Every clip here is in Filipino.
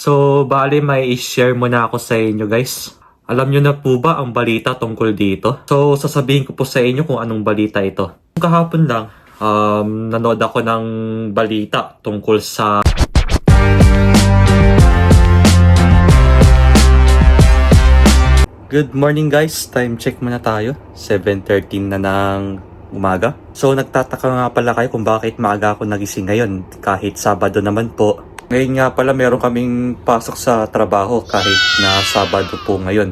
So, bali may i-share muna ako sa inyo guys. Alam nyo na po ba ang balita tungkol dito? So, sasabihin ko po sa inyo kung anong balita ito. Kahapon lang, nanood ako ng balita tungkol sa... Good morning guys, time check muna tayo. 7:13 na ng umaga. So, nagtataka nga pala kayo kung bakit maaga ako nagising ngayon kahit Sabado naman po. Ngayon nga pala meron kaming pasok sa trabaho kahit na Sabado po ngayon.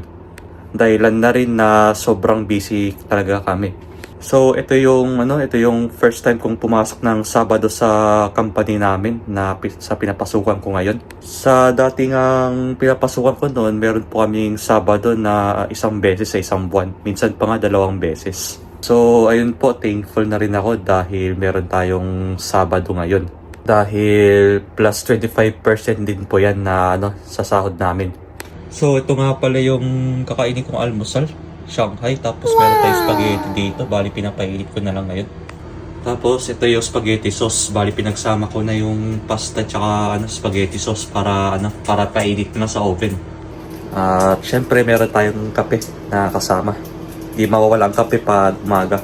Dahilan na rin na sobrang busy talaga kami. So ito yung first time kong pumasok ng Sabado sa company namin na sa pinapasukan ko ngayon. Sa dating ang pinapasukan ko noon, meron po kaming Sabado na isang beses sa isang buwan. Minsan pa nga 2 beses. So ayun po, thankful na rin ako dahil meron tayong Sabado ngayon. Dahil plus 25% din po yan na sa sahod namin. So ito nga pala yung kakainin kong almusal, Shanghai. Tapos meron tayong spaghetti dito, bali pinapainit ko na lang ngayon. Tapos ito yung spaghetti sauce, bali pinagsama ko na yung pasta tsaka spaghetti sauce para painit na sa oven. At syempre meron tayong kape na kasama. Di mawawala ang kape pag umaga.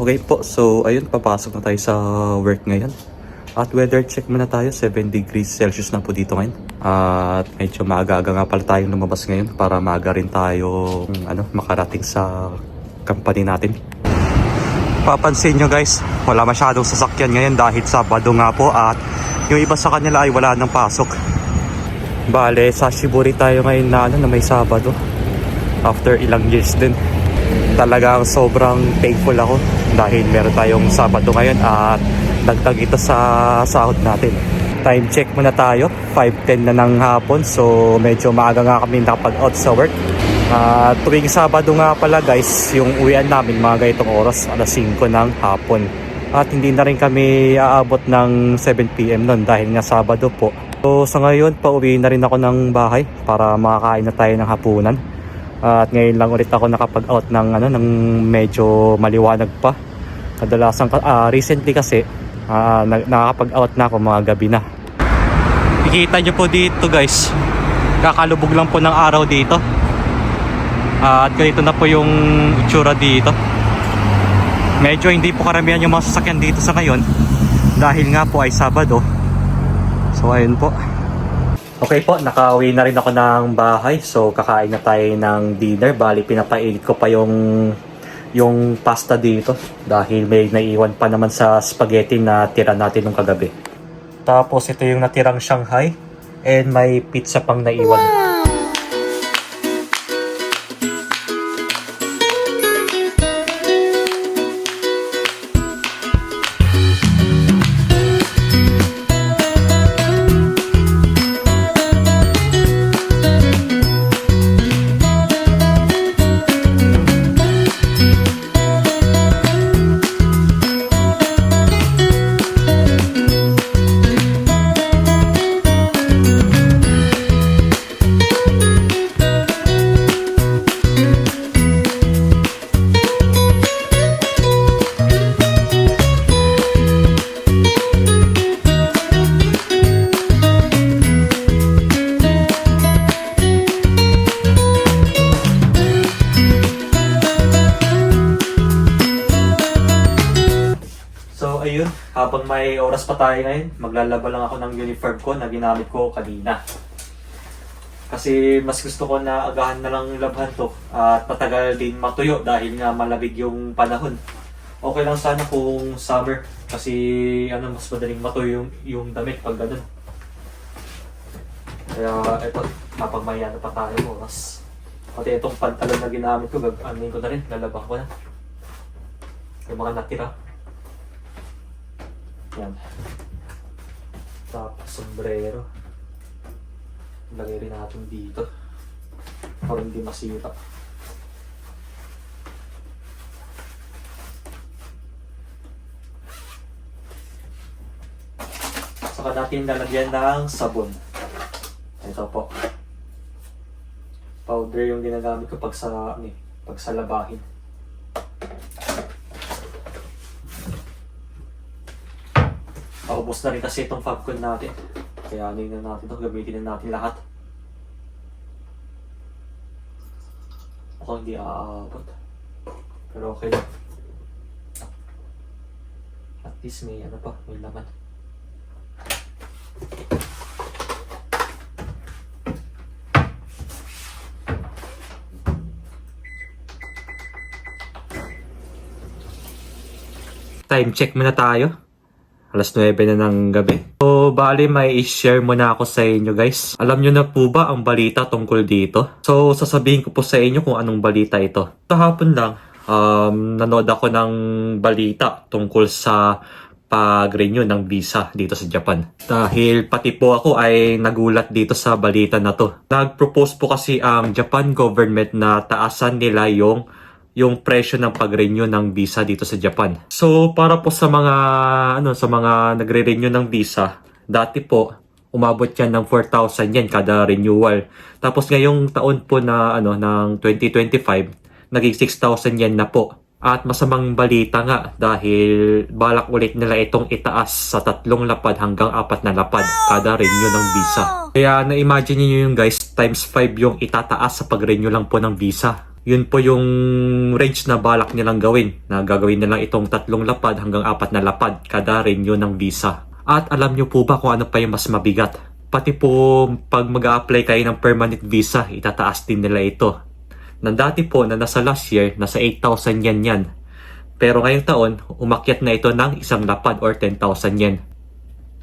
Okay po, so ayun, papasok na tayo sa work ngayon. At weather check muna tayo, 7 degrees Celsius na po dito ngayon. At medyo maaga-aga nga pala tayong lumabas ngayon para maaga rin tayo makarating sa company natin. Papansin nyo guys, wala masyadong sasakyan ngayon dahil Sabado nga po at yung iba sa kanila ay wala nang pasok. Bale, sa Shiburi tayo ngayon na may Sabado. After ilang years din. Talagang sobrang thankful ako dahil meron tayong Sabado ngayon at dagdag ito sa sahod natin. Time check muna tayo, 5:10 na ng hapon, so medyo maaga nga kami nakapag-out sa work. Tuwing Sabado nga pala guys, yung uwian namin mga ganitong oras, alas 5 ng hapon. At hindi na rin kami aabot ng 7 PM nun dahil nga Sabado po. So sa ngayon, pauwi na rin ako ng bahay para makakain na tayo ng hapunan. At ngayon lang ulit ako nakapag-out ng medyo maliwanag pa. Kadalasan recently kasi nakakapag-out na ako mga gabi na. Nakikita nyo po dito guys, kakalubog lang po ng araw dito. At ganito na po yung itsura dito. Medyo hindi po karamihan yung mga sasakyan dito sa ngayon dahil nga po ay Sabado. So ayun po. Okay po, nakauwi na rin ako ng bahay. So kakain na tayo ng dinner. Bali pinapainit ko pa yung pasta dito dahil may naiwan pa naman sa spaghetti na tira natin nung kagabi. Tapos ito yung natirang Shanghai and may pizza pang naiwan. Ayun, habang may oras pa tayo ngayon, maglalaba lang ako ng uniform ko na ginamit ko kanina. Kasi mas gusto ko na agahan na lang labhan to at matagal din matuyo dahil nga malamig yung panahon. Okay lang sana kung summer kasi mas madaling matuyo yung damit pag ganun. Kaya eto, napagmaya na pa tayo oras. Pati itong pantalon na ginamit ko, gagawin ko na rin, lalabak ko na. Yung mga natira. Yan. Tapos sombrero. Lagay rin natin dito para hindi masira. Saka natin lalagyan ng sabon. Ito po. Powder yung ginagamit ko pag sa labahin. Paubos na rin kasi itong Fabcon natin. Kaya ano na natin ito, gamitin na natin lahat. Mukhang hindi aabot. Pero okay lang. At least may ano pa, may laman. Time check muna tayo. Alas 9 na ng gabi. So, bali may i-share muna ako sa inyo guys. Alam nyo na po ba ang balita tungkol dito? So, sasabihin ko po sa inyo kung anong balita ito. Kahapon lang, nanood ako ng balita tungkol sa pag-renew ng visa dito sa Japan. Dahil pati po ako ay nagulat dito sa balita na to. Nag-propose po kasi ang Japan government na taasan nila yung presyo ng pag-renew ng visa dito sa Japan. So, para po sa mga nagre-renew ng visa, dati po umabot yan ng 4,000 yen kada renewal. Tapos ngayong taon po na ng 2025, naging 6,000 yen na po. At masamang balita nga dahil balak ulit nila itong itaas sa 3 lapad hanggang 4 na lapad kada renew ng visa. Kaya na-imagine niyo yung guys, times 5 yung itataas sa pag-renew lang po ng visa. Yun po yung range na balak nilang gawin. Na gagawin nilang itong 3 lapad hanggang 4 na lapad kada renew ng visa. At alam nyo po ba kung ano pa yung mas mabigat? Pati po pag mag-a-apply kayo ng permanent visa, itataas din nila ito. Dati po na nasa last year, nasa 8,000 yen yan. Pero ngayong taon, umakyat na ito ng 1 lapad or 10,000 yen.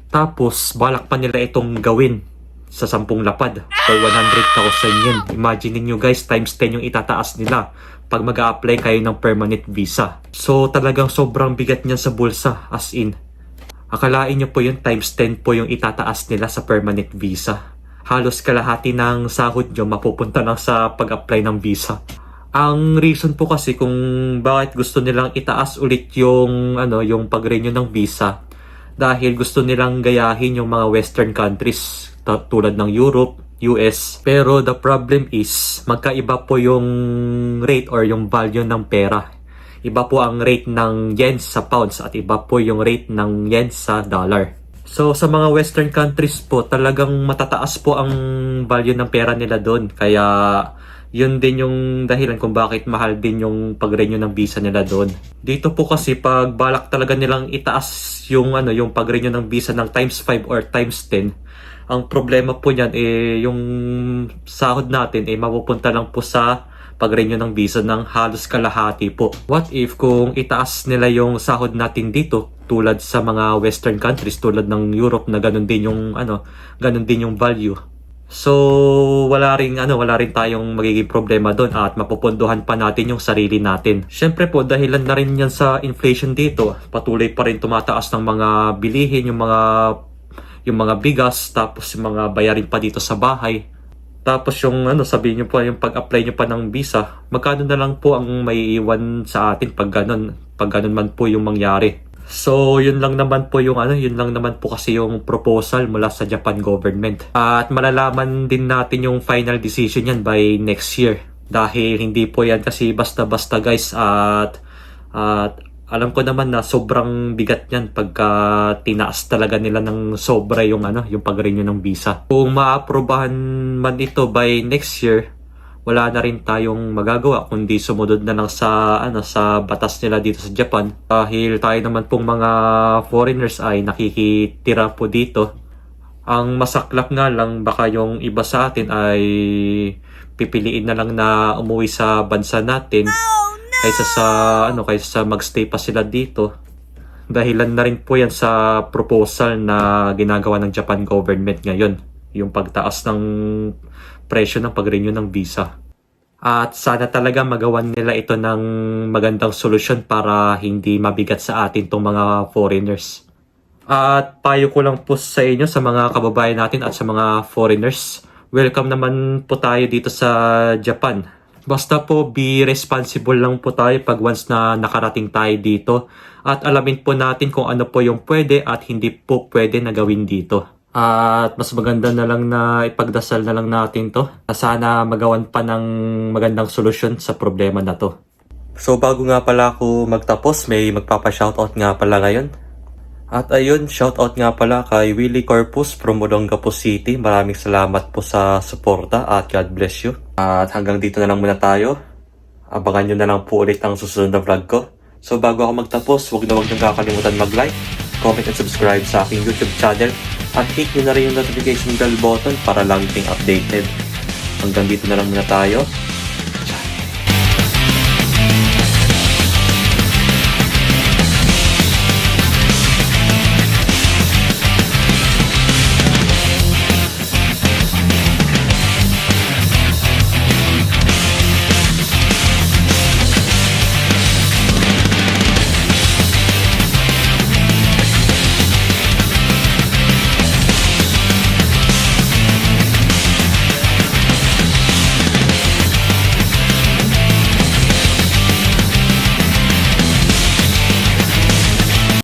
Tapos balak pa nila itong gawin sa 10 lapad or 100,000 yen. Imagine niyo guys, times 10 yung itataas nila pag mag-a-apply kayo ng permanent visa. So talagang sobrang bigat niyan sa bulsa, as in. Akalain niyo po yung times 10 po yung itataas nila sa permanent visa. Halos kalahati ng sahod nyo mapupunta lang sa pag-apply ng visa. Ang reason po kasi kung bakit gusto nilang itaas ulit yung pag-renew ng visa, dahil gusto nilang gayahin yung mga western countries tulad ng Europe, US. Pero the problem is, magkaiba po yung rate or yung value ng pera. Iba po ang rate ng yen sa pounds at iba po yung rate ng yen sa dollar. So sa mga western countries po, talagang matataas po ang value ng pera nila doon. Kaya yun din yung dahilan kung bakit mahal din yung pag-renew ng visa nila doon. Dito po kasi pag balak talaga nilang itaas yung pag-renew ng visa ng times 5 or times 10, ang problema po niyan yung sahod natin mapupunta lang po sa pag-renew ng visa ng halos kalahati po. What if kung itaas nila yung sahod natin dito tulad sa mga western countries tulad ng Europe na ganun din yung value. So wala rin tayong magiging problema doon at mapupunduhan pa natin yung sarili natin. Syempre po dahilan na rin yan sa inflation dito. Patuloy pa rin tumataas ng mga bilihin, yung mga bigas, tapos yung mga bayarin pa dito sa bahay. Tapos yung sabihin niyo po yung pag-apply niyo pa ng visa, magkano na lang po ang maiiwan sa atin pag ganun man po yung mangyari. So yun lang naman po kasi yung proposal mula sa Japan government. At malalaman din natin yung final decision yan by next year. Dahil hindi po yan kasi basta-basta guys, at alam ko naman na sobrang bigat niyan pagka tinaas talaga nila ng sobra yung pag-renew ng visa. Kung maaprobahan man ito by next year, wala na rin tayong magagawa kundi sumunod na lang sa batas nila dito sa Japan. Dahil tayo naman pong mga foreigners ay nakikitira po dito. Ang masaklap nga lang, baka yung iba sa atin ay pipiliin na lang na umuwi sa bansa natin kaysa sa magstay pa sila dito. Dahilan na rin po yan sa proposal na ginagawa ng Japan government ngayon, yung pagtaas ng presyo ng pag-renew ng visa. At sana talaga magawan nila ito ng magandang solusyon para hindi mabigat sa atin tong mga foreigners. At payo ko lang po sa inyo, sa mga kababayan natin at sa mga foreigners, welcome naman po tayo dito sa Japan. Basta po be responsible lang po tayo pag once na nakarating tayo dito. At alamin po natin kung ano po yung pwede at hindi po pwede na gawin dito. At mas maganda na lang na ipagdasal na lang natin to. Sana magawan pa ng magandang solusyon sa problema na to. So bago nga pala ako magtapos, may magpapa-shoutout nga pala ngayon. At ayun, shoutout nga pala kay Willie Corpus from Olongapo City. Maraming salamat po sa suporta at God bless you. At hanggang dito na lang muna tayo. Abangan nyo na lang po ulit ang susunod na vlog ko. So bago ako magtapos, huwag nyo kakalimutan mag-like, comment and subscribe sa aking YouTube channel. At hit nyo na rin yung notification bell button para lagi kayong updated. Hanggang dito na lang muna tayo.